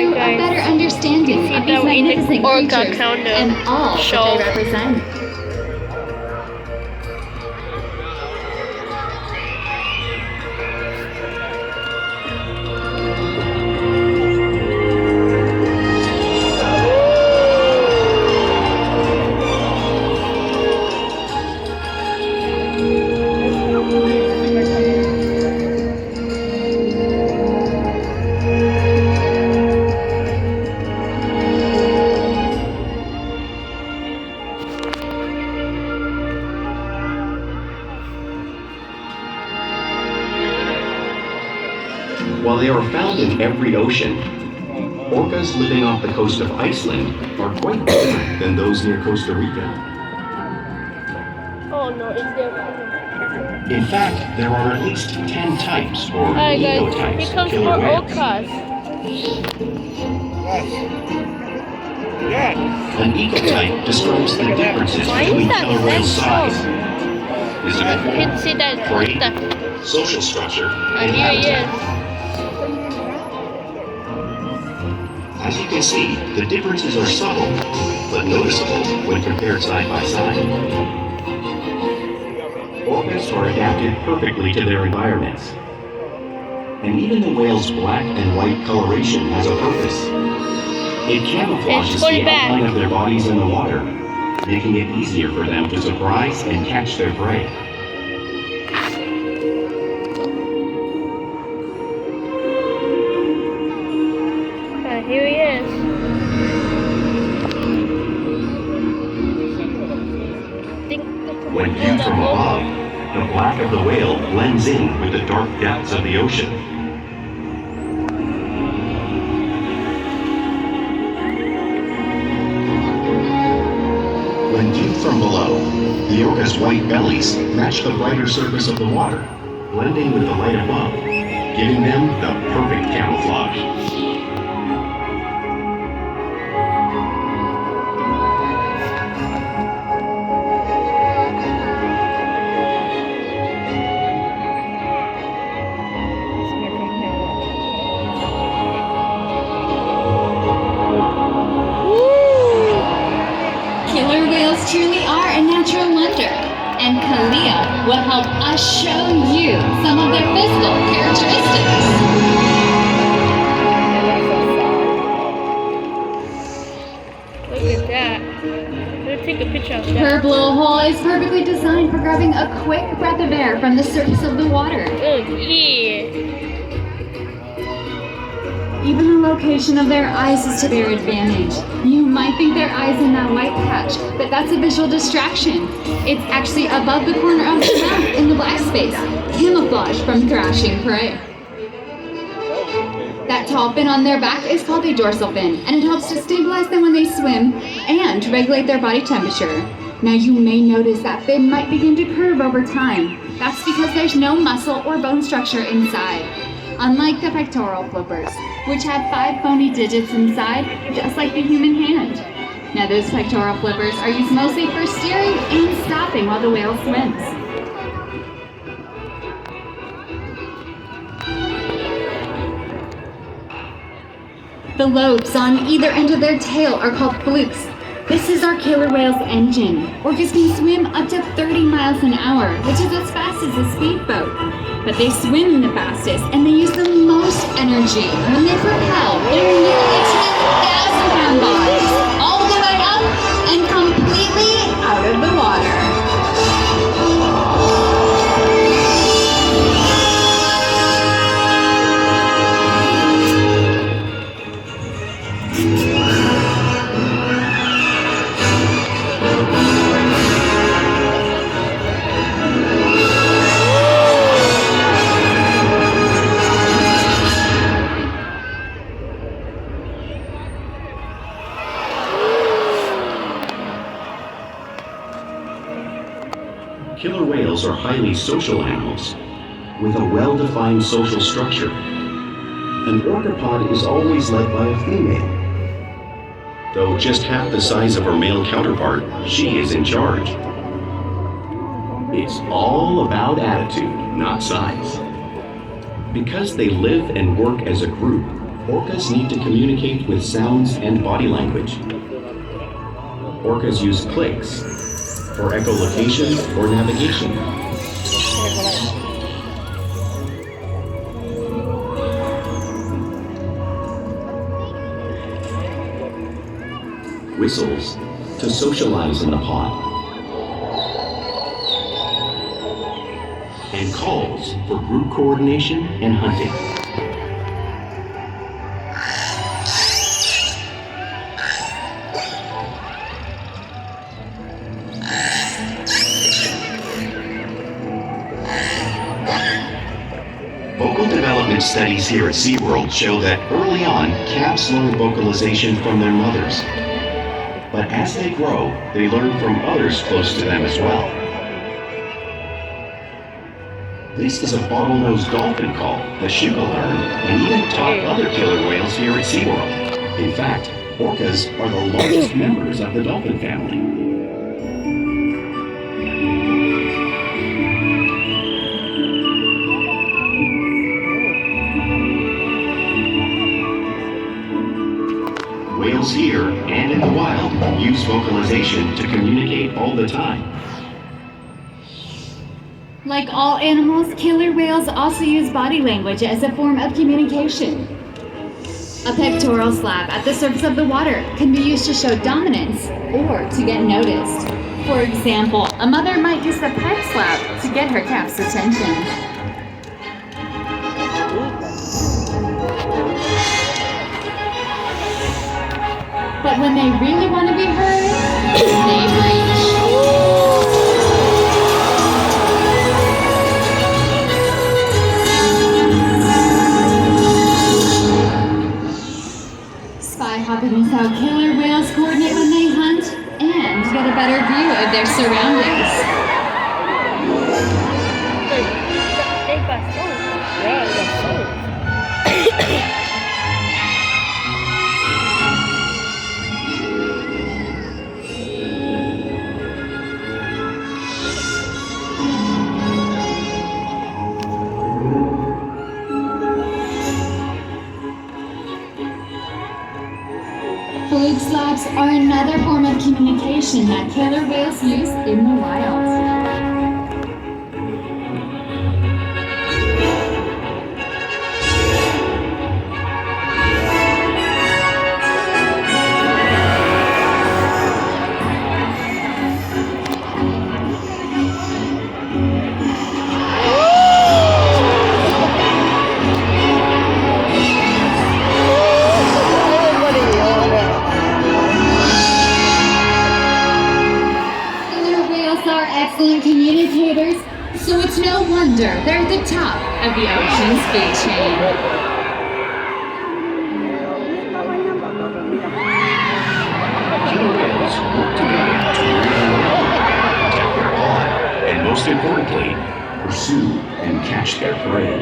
you a better understanding of these magnificent Orca creatures and all that they represent. While they are found in every ocean, orcas living off the coast of Iceland are quite different than those near Costa Rica. Oh no, it's there. In fact, there are at least 10 types or Alright guys, ecotypes here of comes killer more whales. orcas. An ecotype describes the differences Why is between that killer whale so size, You physical can form, see that prey, the social structure, and here he habitat. is. As you can see, the differences are subtle, but noticeable when compared side by side. Orcas are adapted perfectly to their environments. And even the whale's black and white coloration has a purpose. It camouflages the outline of their bodies in the water, making it easier for them to surprise and catch their prey. Here he is. When viewed from above, the black of the whale blends in with the dark depths of the ocean. When viewed from below, the orca's white bellies match the brighter surface of the water, blending with the light above, giving them the perfect camouflage. Killer whales truly are a natural wonder, and Kalia will help us show you some of their physical characteristics. Look at that. I'm gonna take a picture of that. Her blowhole is perfectly designed for grabbing a quick breath of air from the surface of the water. Oh yeah. Even the location of their eyes is to their advantage. You might think their eyes in that white patch, but that's a visual distraction. It's actually above the corner of the mouth in the black space, camouflage from thrashing prey. That tall fin on their back is called a dorsal fin, and it helps to stabilize them when they swim and regulate their body temperature. Now you may notice that fin might begin to curve over time. That's because there's no muscle or bone structure inside. Unlike the pectoral flippers, which have 5 bony digits inside, just like the human hand. Now those pectoral flippers are used mostly for steering and stopping while the whale swims. The lobes on either end of their tail are called flukes. This is our killer whale's engine. Orcas can swim up to 30 miles an hour, which is as fast as a speedboat. But they swim the fastest and they use the most energy when they propel their nearly 10,000-pound bodies all the way up and completely out of the water. Killer whales are highly social animals with a well-defined social structure. An orcapod is always led by a female. Though just half the size of her male counterpart, she is in charge. It's all about attitude, not size. Because they live and work as a group, Orcas need to communicate with sounds and body language. Orcas use clicks for echolocation or navigation. Whistles to socialize in the pod. And calls for group coordination and hunting. Vocal development studies here at SeaWorld show that early on, calves learn vocalization from their mothers. But as they grow, they learn from others close to them as well. This is a bottlenose dolphin call that Shuka learned and even taught other killer whales here at SeaWorld. In fact, orcas are the largest members of the dolphin family. Whales here and in the wild use vocalization to communicate all the time. Like all animals, killer whales also use body language as a form of communication. A pectoral slap at the surface of the water can be used to show dominance or to get noticed. For example, a mother might use the pec slap to get her calf's attention. But when they really want to be heard, they breach. Spy hopping is how killer whales coordinate when they hunt and get a better view of their surroundings. Fluke slaps are another form of communication that killer whales use in the wild. Excellent communicators, so it's no wonder they're at the top of the ocean's food chain. Killer whales work together to protect their pod, and most importantly, pursue and catch their prey.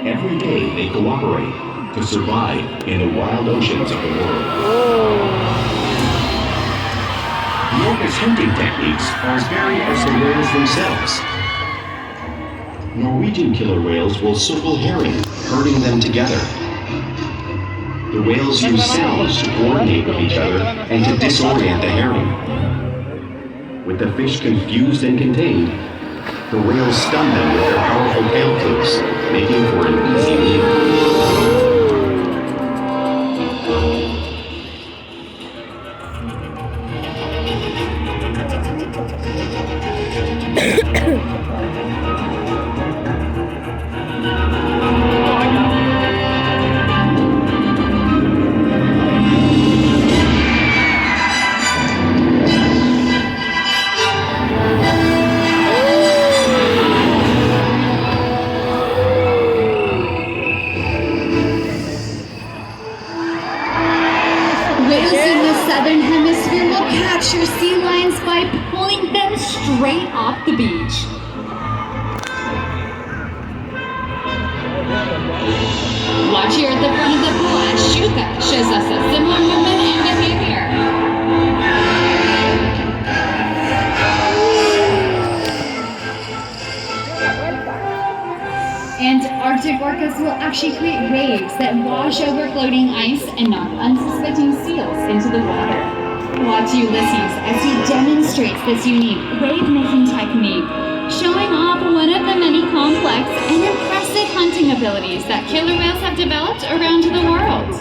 Every day they cooperate to survive in the wild oceans of the world. The orca's hunting techniques are as varied as the whales themselves. Norwegian killer whales will circle herring, herding them together. The whales use sounds to coordinate with each other and to disorient the herring. With the fish confused and contained, the whales stun them with their powerful tail flukes, making for an easy meal. Whales in the southern hemisphere will capture sea lions by pulling them straight off the beach. Watch here at the front of the pool as Shuka shows us a similar movement and behavior. Antarctic orcas whales will actually create waves that wash over floating ice and knock unsuspecting seals into the water. Watch Ulysses as he demonstrates this unique wave-making technique, showing off one of the many complex and impressive hunting abilities that killer whales have developed around the world.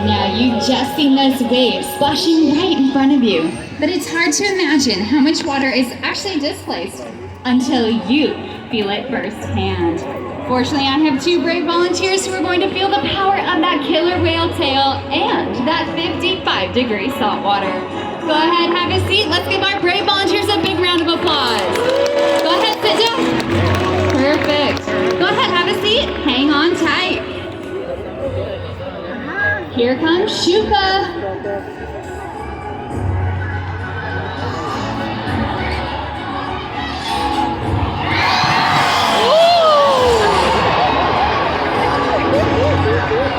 Now you've just seen those waves splashing right in front of you, but it's hard to imagine how much water is actually displaced until you feel it firsthand. Fortunately, I have two brave volunteers who are going to feel the power of that killer whale tail and that 55-degree salt water. Go ahead, have a seat. Let's give our brave volunteers a big round of applause. Go ahead, sit down. Perfect. Go ahead, have a seat. Hang on tight. Here comes Shuka.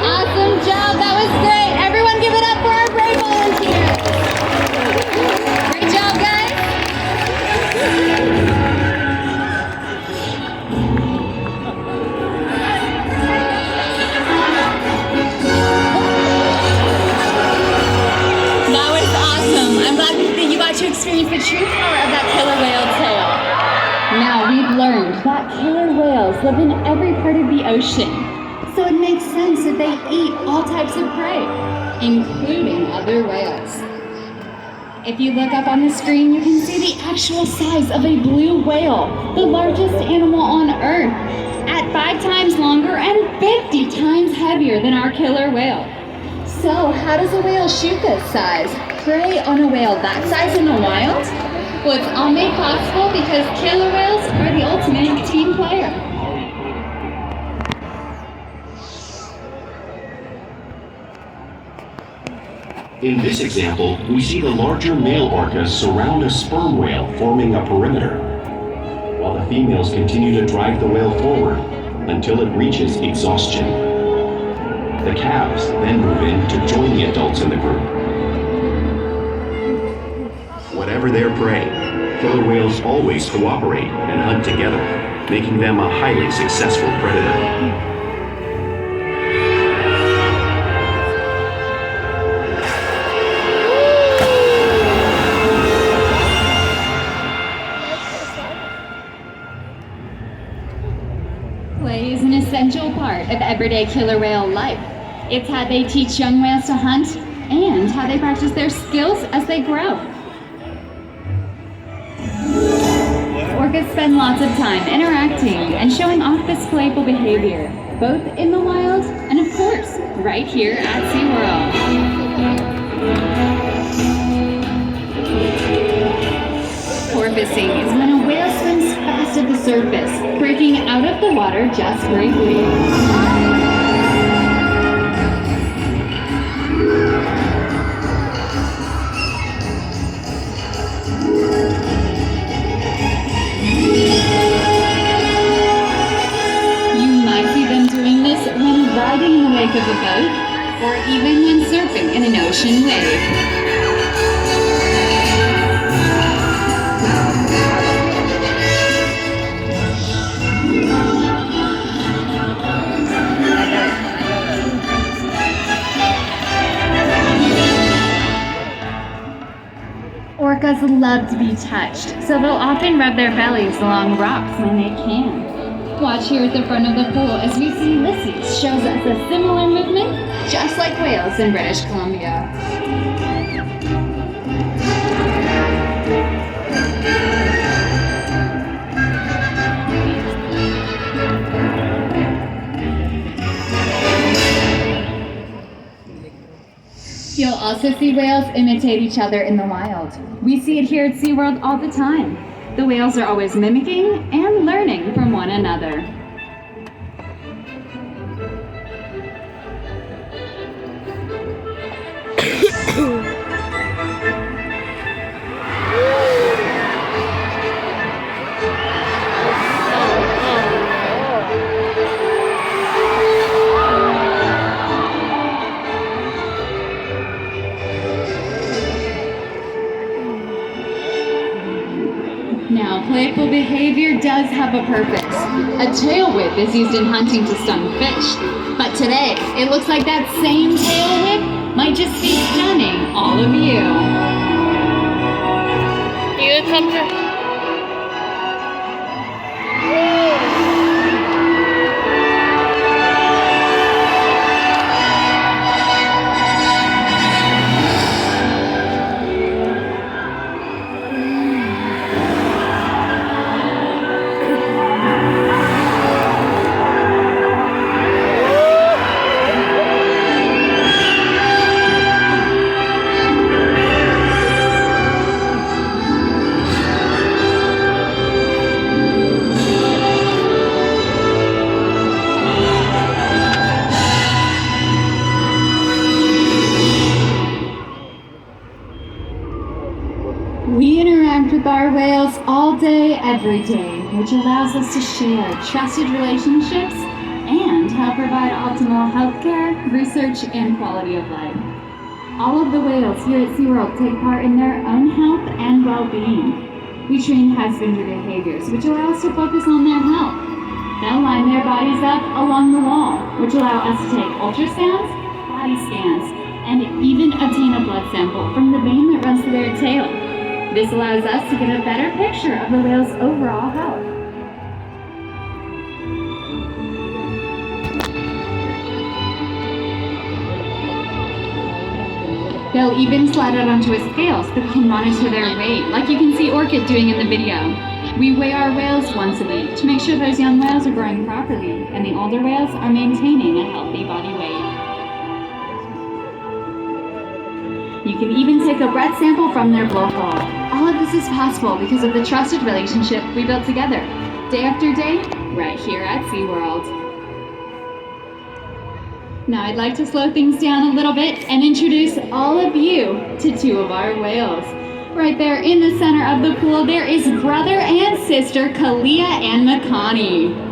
Awesome job, that was great. Everyone give it up for our brave volunteers. Great job, guys. That was awesome. I'm glad that you got to experience the true power of that killer whale tail. Now we've learned that killer whales live in every part of the ocean. So it makes sense that they eat all types of prey, including other whales. If you look up on the screen, you can see the actual size of a blue whale, the largest animal on Earth, at 5 times longer and 50 times heavier than our killer whale. So how does a whale Shuka's size prey on a whale that size in the wild? Well, it's all made possible because killer whales are the ultimate team player. In this example, we see the larger male orcas surround a sperm whale, forming a perimeter, while the females continue to drive the whale forward until it reaches exhaustion. The calves then move in to join the adults in the group. Whatever their prey, killer whales always cooperate and hunt together, making them a highly successful predator. Play is an essential part of everyday killer whale life. It's how they teach young whales to hunt and how they practice their skills as they grow. Orcas spend lots of time interacting and showing off this playful behavior, both in the wild and of course, right here at SeaWorld. Porpoising is when a whale swims fast at the surface, breaking out of the water just briefly. You might see them doing this when riding in the wake of a boat, or even when surfing in an ocean wave. Orcas love to be touched, so they'll often rub their bellies along rocks when they can. Watch here at the front of the pool as we see Ulysses shows us a similar movement, just like whales in British Columbia. You'll also see whales imitate each other in the wild. We see it here at SeaWorld all the time. The whales are always mimicking and learning from one another. Now, playful behavior does have a purpose. A tail whip is used in hunting to stun fish. But today, it looks like that same tail whip might just be stunning all of you. Here comes her. We interact with our whales all day, every day, which allows us to share trusted relationships and help provide optimal healthcare, research, and quality of life. All of the whales here at SeaWorld take part in their own health and well-being. We train husbandry behaviors, which allow us to focus on their health. They'll line their bodies up along the wall, which allow us to take ultrasounds, body scans, and even obtain a blood sample from the vein that runs through their tail. This allows us to get a better picture of the whale's overall health. They'll even slide out onto a scale so that we can monitor their weight, like you can see Orca doing in the video. We weigh our whales once a week to make sure those young whales are growing properly and the older whales are maintaining a healthy body weight. You can even take a breath sample from their blowhole. All of this is possible because of the trusted relationship we built together, day after day, right here at SeaWorld. Now I'd like to slow things down a little bit and introduce all of you to two of our whales. Right there in the center of the pool, there is brother and sister Kalia and Makani.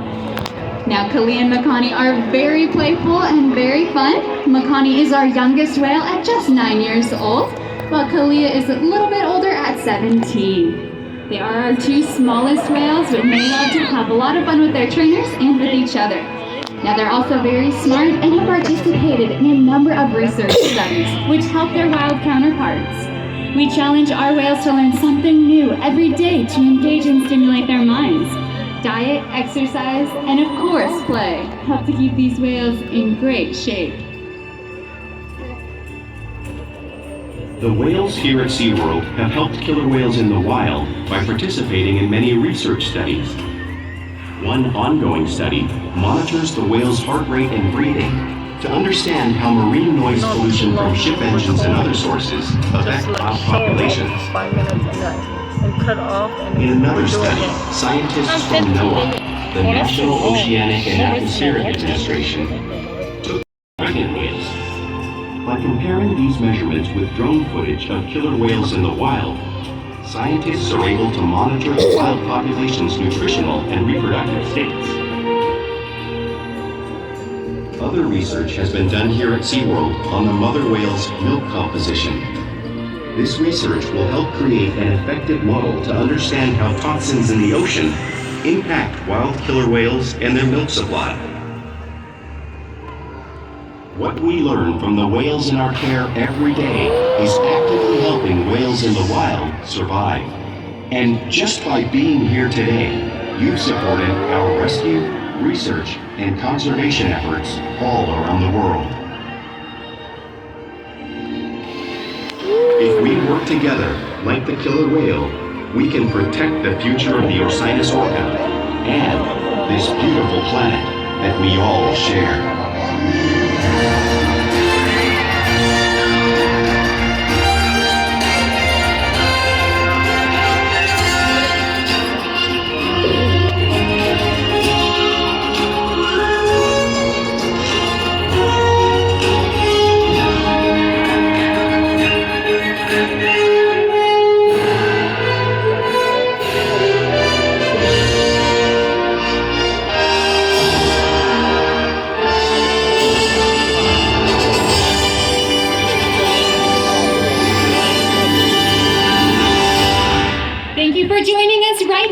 Now, Kalia and Makani are very playful and very fun. Makani is our youngest whale at just 9 years old, while Kalia is a little bit older at 17. They are our two smallest whales, but they love to have a lot of fun with their trainers and with each other. Now, they're also very smart and have participated in a number of research studies, which help their wild counterparts. We challenge our whales to learn something new every day to engage and stimulate their minds. Diet, exercise, and of course play help to keep these whales in great shape. The whales here at SeaWorld have helped killer whales in the wild by participating in many research studies. One ongoing study monitors the whale's heart rate and breathing to understand how marine noise pollution from ship engines and other sources affect whale populations. 5 minutes and cut off. And In another study, scientists from NOAA, the National Oceanic and Atmospheric Administration, took pregnant whales. By comparing these measurements with drone footage of killer whales in the wild, scientists are able to monitor the wild population's nutritional and reproductive states. Other research has been done here at SeaWorld on the mother whale's milk composition. This research will help create an effective model to understand how toxins in the ocean impact wild killer whales and their milk supply. What we learn from the whales in our care every day is actively helping whales in the wild survive. And just by being here today, you've supported our rescue, research, and conservation efforts all around the world. If we work together, like the killer whale, we can protect the future of the Orcinus orca and this beautiful planet that we all share. Thank you for joining us right